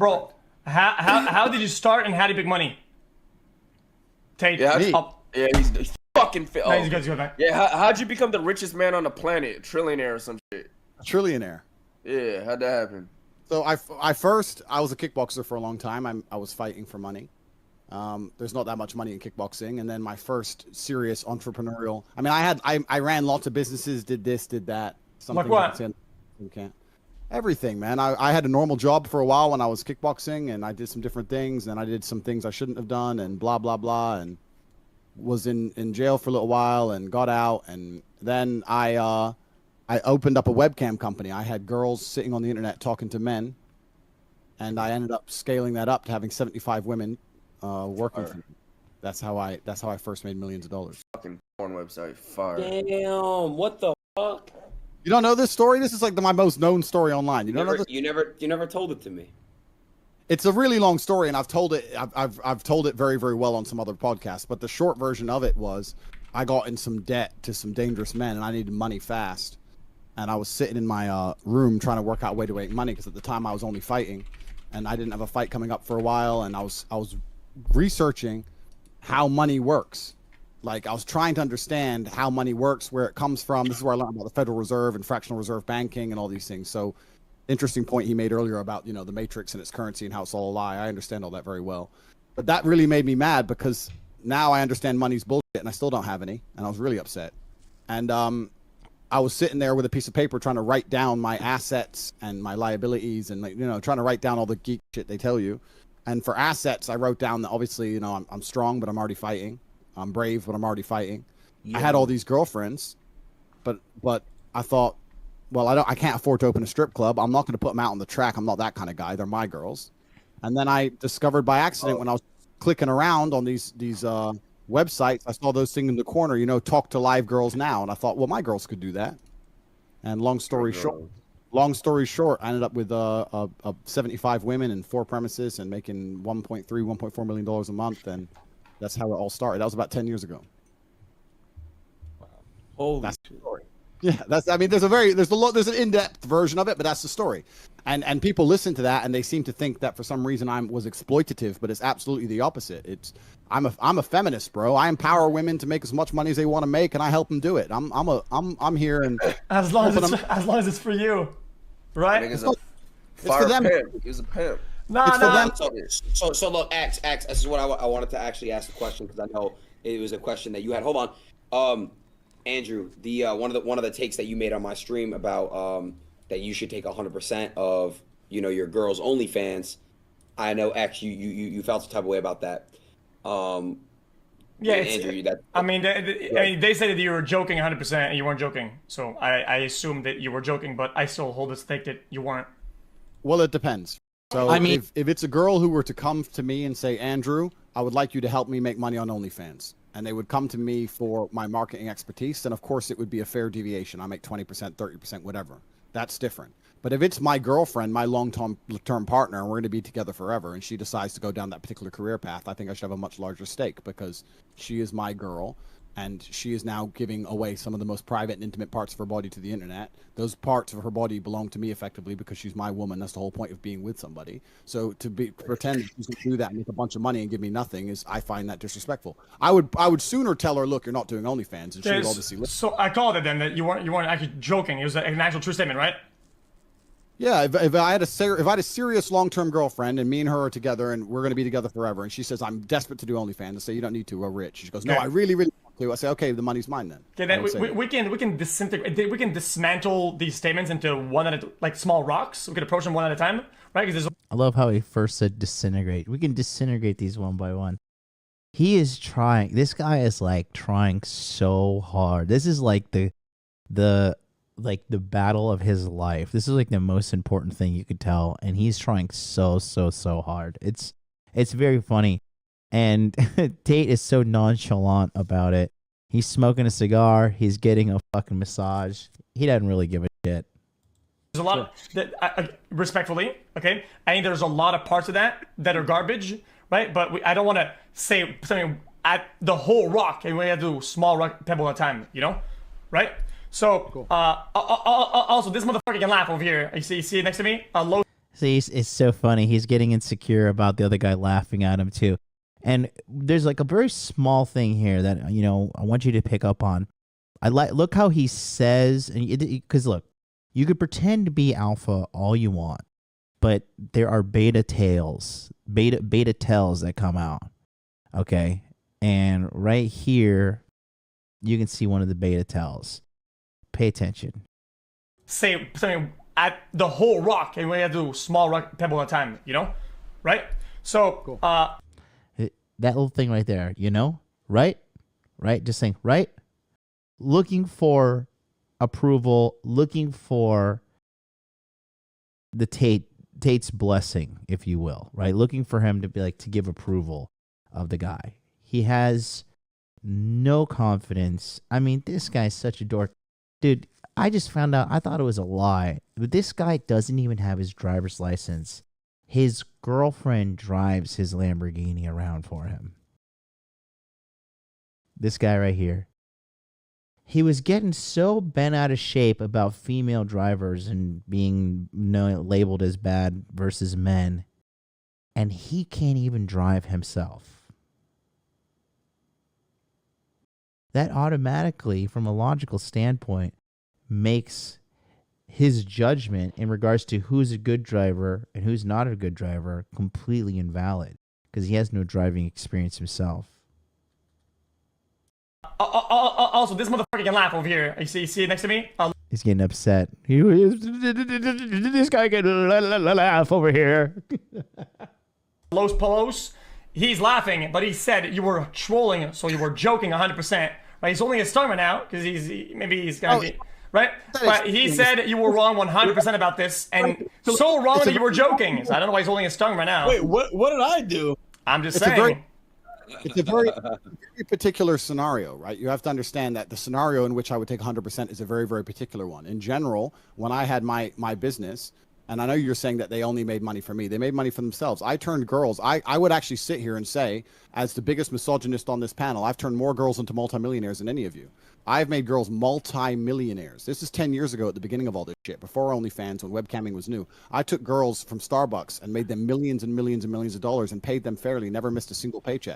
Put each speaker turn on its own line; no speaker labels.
Bro, how did you start and how did you make money? Tate.
Yeah, he's fucking fit.
No, he's good, man.
Yeah, how'd you become the richest man on the planet? Trillionaire or some shit?
A trillionaire.
Yeah, how'd that happen?
So I was a kickboxer for a long time. I was fighting for money. There's not that much money in kickboxing. And then my first serious entrepreneurial, I mean, I ran lots of businesses, did this, did that.
Like what?
You can't. Everything, man. I had a normal job for a while when I was kickboxing, and I did some different things, and I did some things I shouldn't have done, and blah, blah, blah, and was in jail for a little while and got out. And then I opened up a webcam company. I had girls sitting on the internet talking to men, and I ended up scaling that up to having 75 women working for me. That's how I first made millions of dollars.
Fucking porn website, fire.
Damn, what the fuck?
You don't know this story? This is like my most known story online. You don't know this?
You never told it to me.
It's a really long story, and I've told it. I've told it very, very well on some other podcasts. But the short version of it was, I got in some debt to some dangerous men, and I needed money fast. And I was sitting in my room trying to work out a way to make money, because at the time I was only fighting, and I didn't have a fight coming up for a while. And I was researching how money works. Like, I was trying to understand how money works, where it comes from. This is where I learned about the Federal Reserve and fractional reserve banking and all these things. So, interesting point he made earlier about, the matrix and its currency and how it's all a lie. I understand all that very well. But that really made me mad, because now I understand money's bullshit and I still don't have any. And I was really upset. And I was sitting there with a piece of paper trying to write down my assets and my liabilities, and trying to write down all the geek shit they tell you. And for assets, I wrote down that obviously, I'm strong, but I'm already fighting. I'm brave, but I'm already fighting. Yeah. I had all these girlfriends, but I thought, well, I can't afford to open a strip club. I'm not going to put them out on the track. I'm not that kind of guy. They're my girls. And then I discovered by accident, when I was clicking around on these websites, I saw those things in the corner, talk to live girls now. And I thought, well, my girls could do that. And long story short, I ended up with 75 women and 4 premises and making $1.4 million a month. And that's how it all started. That was about 10 years ago.
Wow. Holy
that's the story. Yeah, there's an in-depth version of it, but that's the story. And people listen to that and they seem to think that for some reason I was exploitative, but it's absolutely the opposite. I'm a feminist, bro. I empower women to make as much money as they want to make, and I help them do it. I'm here, and
as long as it's for you, right?
It's for them. He's a pimp.
No.
So look, X. This is what I wanted to actually ask the question, because I know it was a question that you had. Hold on, Andrew. The one of the takes that you made on my stream about that you should take 100% of your girls' OnlyFans. I know, X. You felt some type of way about that.
Yeah,
Andrew.
They said that you were joking 100%, and you weren't joking. So I assumed that you were joking, but I still hold this take that you weren't.
Well, it depends. So if it's a girl who were to come to me and say, Andrew, I would like you to help me make money on OnlyFans, and they would come to me for my marketing expertise, then of course it would be a fair deviation. I make 20%, 30%, whatever. That's different. But if it's my girlfriend, my long-term partner, and we're going to be together forever, and she decides to go down that particular career path, I think I should have a much larger stake, because she is my girl, and she is now giving away some of the most private and intimate parts of her body to the internet. Those parts of her body belong to me effectively, because she's my woman. That's the whole point of being with somebody. So to pretend she's going to do that and make a bunch of money and give me nothing I find that disrespectful. I would sooner tell her, look, you're not doing OnlyFans, and she would obviously listen.
So I called it then that you weren't actually joking. It was an actual true statement, right?
Yeah, if I had a serious long-term girlfriend, and me and her are together and we're going to be together forever, and she says, I'm desperate to do OnlyFans, I say, you don't need to, we're rich. She goes, no, I really, really want to. I say, okay, the money's mine then.
Okay, then we can dismantle these statements into one at like small rocks. We can approach them one at a time, right?
I love how he first said disintegrate. We can disintegrate these one by one. He is trying. This guy is like trying so hard. This is like the battle of his life. This is like the most important thing you could tell, and he's trying so hard. It's very funny, and Tate is so nonchalant about it. He's smoking a cigar. He's getting a fucking massage. He doesn't really give a shit.
There's a lot of that. Respectfully, okay. I think there's a lot of parts of that are garbage, right? But I don't want to say something at the whole rock, and we have to do small rock pebble at a time, right? So, cool. Also, this motherfucker can laugh over here. You see it next to me?
See, it's so funny. He's getting insecure about the other guy laughing at him too. And there's like a very small thing here that I want you to pick up on. Look how he says, and because look, you could pretend to be alpha all you want, but there are beta tails that come out. Okay, and right here, you can see one of the beta tails. Pay attention.
Say something at the whole rock, and we have to do small rock pebble at a time, right? So,
Cool.
That little thing right there, right? Just saying, right? Looking for approval, looking for the Tate's blessing, if you will, right? Looking for him to be to give approval of the guy. He has no confidence. I mean, this guy's such a dork. Dude, I just found out, I thought it was a lie, but this guy doesn't even have his driver's license. His girlfriend drives his Lamborghini around for him. This guy right here. He was getting so bent out of shape about female drivers and being labeled as bad versus men, and he can't even drive himself. That automatically, from a logical standpoint, makes his judgment in regards to who's a good driver and who's not a good driver completely invalid because he has no driving experience himself.
Also, this motherfucker can laugh over here. You see it next to me?
He's getting upset. This guy can laugh over here.
Los Polos. He's laughing, but he said you were trolling, so you were joking 100%. Right? He's holding his tongue right now because maybe he's gonna be right. But he said you were wrong 100% about this, and so wrong that you were joking. So I don't know why he's holding his tongue right now.
Wait, what did I do?
I'm just saying.
It's a very particular scenario, right? You have to understand that the scenario in which I would take 100% is a very, very particular one. In general, when I had my business, and I know you're saying that they only made money for me, they made money for themselves. I turned girls. I would actually sit here and say, as the biggest misogynist on this panel, I've turned more girls into multimillionaires than any of you. I've made girls multi-millionaires. This is 10 years ago at the beginning of all this shit, before OnlyFans, when webcamming was new. I took girls from Starbucks and made them millions and millions and millions of dollars and paid them fairly, never missed a single paycheck.